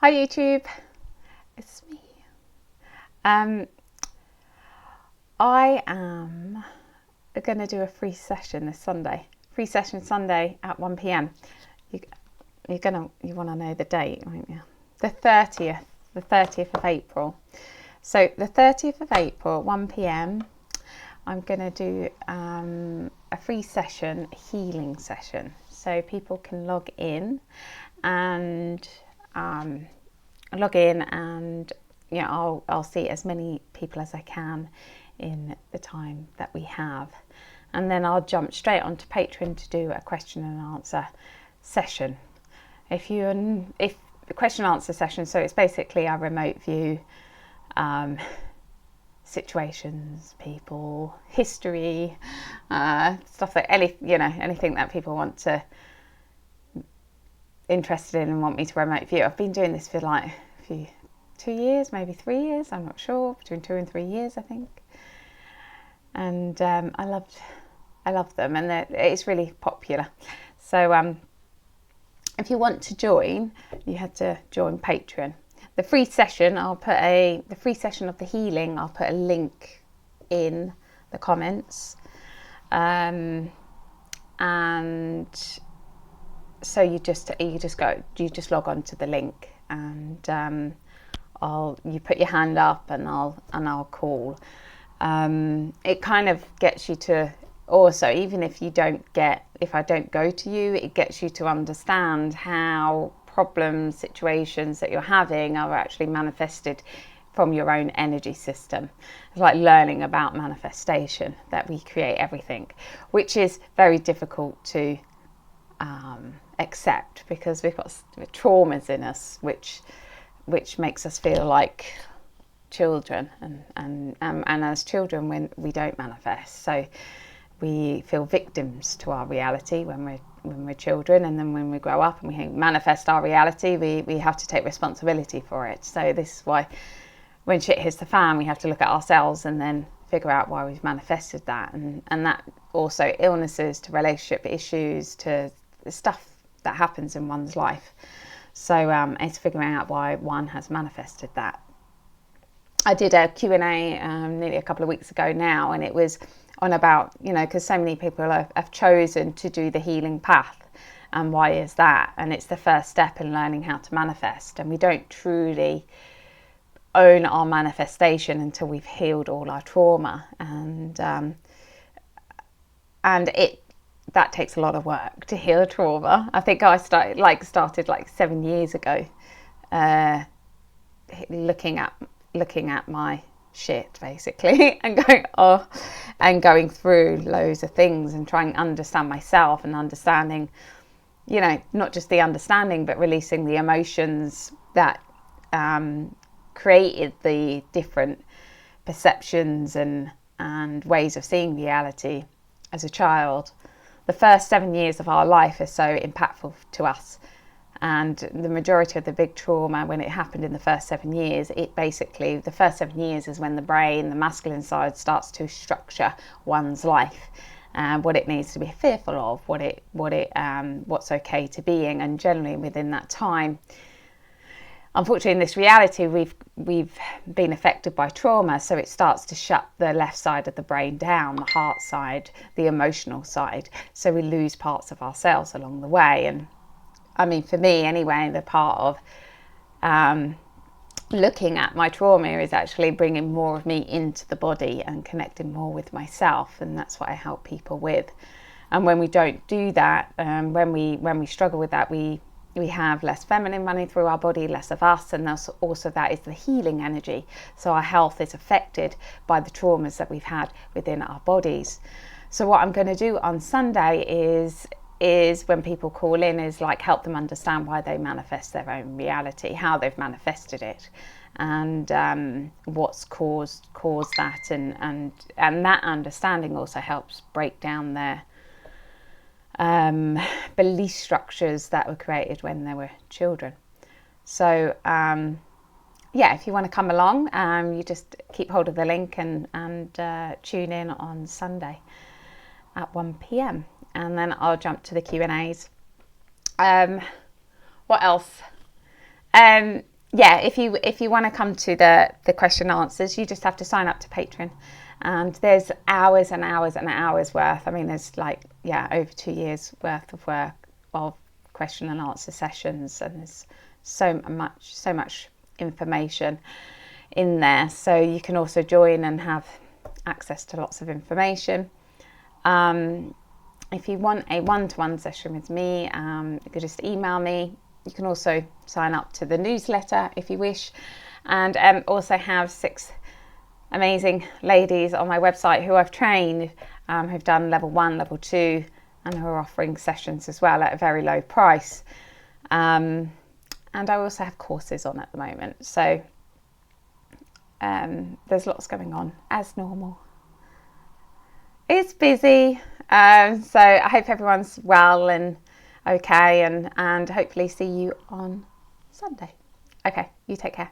Hi YouTube, it's me. I am going to do a free session this Sunday. Free session Sunday at 1 p.m. You want to know the date, won't you? The 30th of April. So the 30th of April, 1 p.m. I'm going to do a free session, a healing session. So people can log in and I'll see as many people as I can in the time that we have, and then I'll jump straight onto Patreon to do a question and answer session. If the question and answer session, so it's basically a remote view, situations, people, history, stuff that anything that people want to interested in and want me to remote view. I've been doing this for like 2 years, maybe 3 years, I'm not sure, between 2 and 3 years I think, and I love them, and it's really popular. So if you want to join, you have to join Patreon. The free session, the free session of the healing, I'll put a link in the comments, and so you just log on to the link, and you put your hand up and I'll call. It kind of gets you to also, even if I don't go to you, it gets you to understand how problems, situations that you're having are actually manifested from your own energy system. It's like learning about manifestation, that we create everything, which is very difficult to accept, because we've got traumas in us which makes us feel like children, and as children, when we don't manifest, so we feel victims to our reality when we're children, and then when we grow up and we manifest our reality, we have to take responsibility for it. So this is why when shit hits the fan, we have to look at ourselves and then figure out why we've manifested that, and that also illnesses to relationship issues to stuff that happens in one's life. So it's figuring out why one has manifested that. I did a Q&A nearly a couple of weeks ago now, and it was on about, because so many people have chosen to do the healing path, and why is that? And it's the first step in learning how to manifest, and we don't truly own our manifestation until we've healed all our trauma, and that takes a lot of work to heal trauma. I think I started like 7 years ago, looking at my shit basically, and going through loads of things and trying to understand myself, and understanding, not just the understanding, but releasing the emotions that created the different perceptions and ways of seeing reality as a child. The first 7 years of our life are so impactful to us, and the majority of the big trauma, when it happened in the first 7 years, the first 7 years is when the brain, the masculine side, starts to structure one's life, and what it needs to be fearful of, what's okay to being, and generally within that time, unfortunately, in this reality, we've been affected by trauma, so it starts to shut the left side of the brain down, the heart side, the emotional side, so we lose parts of ourselves along the way. And I mean, for me anyway, the part of looking at my trauma is actually bringing more of me into the body and connecting more with myself, and that's what I help people with. And when we don't do that, when we struggle with that, we have less feminine running through our body, less of us, and also that is the healing energy. So our health is affected by the traumas that we've had within our bodies. So what I'm going to do on Sunday is when people call in, is like help them understand why they manifest their own reality, how they've manifested it, and what's caused that, and that understanding also helps break down their belief structures that were created when they were children. So if you want to come along, you just keep hold of the link and tune in on Sunday at 1 p.m. and then I'll jump to the Q&As. What else? yeah, if you want to come to the question and answers, you just have to sign up to Patreon, and there's hours and hours and hours worth. I mean, there's like, yeah, over 2 years worth of work of question and answer sessions, and there's so much information in there. So you can also join and have access to lots of information. If you want a one-to-one session with me, you could just email me. You can also sign up to the newsletter if you wish, and also have 6 amazing ladies on my website who I've trained, who've done level 1, level 2, and who are offering sessions as well at a very low price. And I also have courses on at the moment. So there's lots going on as normal. It's busy. So I hope everyone's well and okay, and hopefully see you on Sunday. Okay, you take care.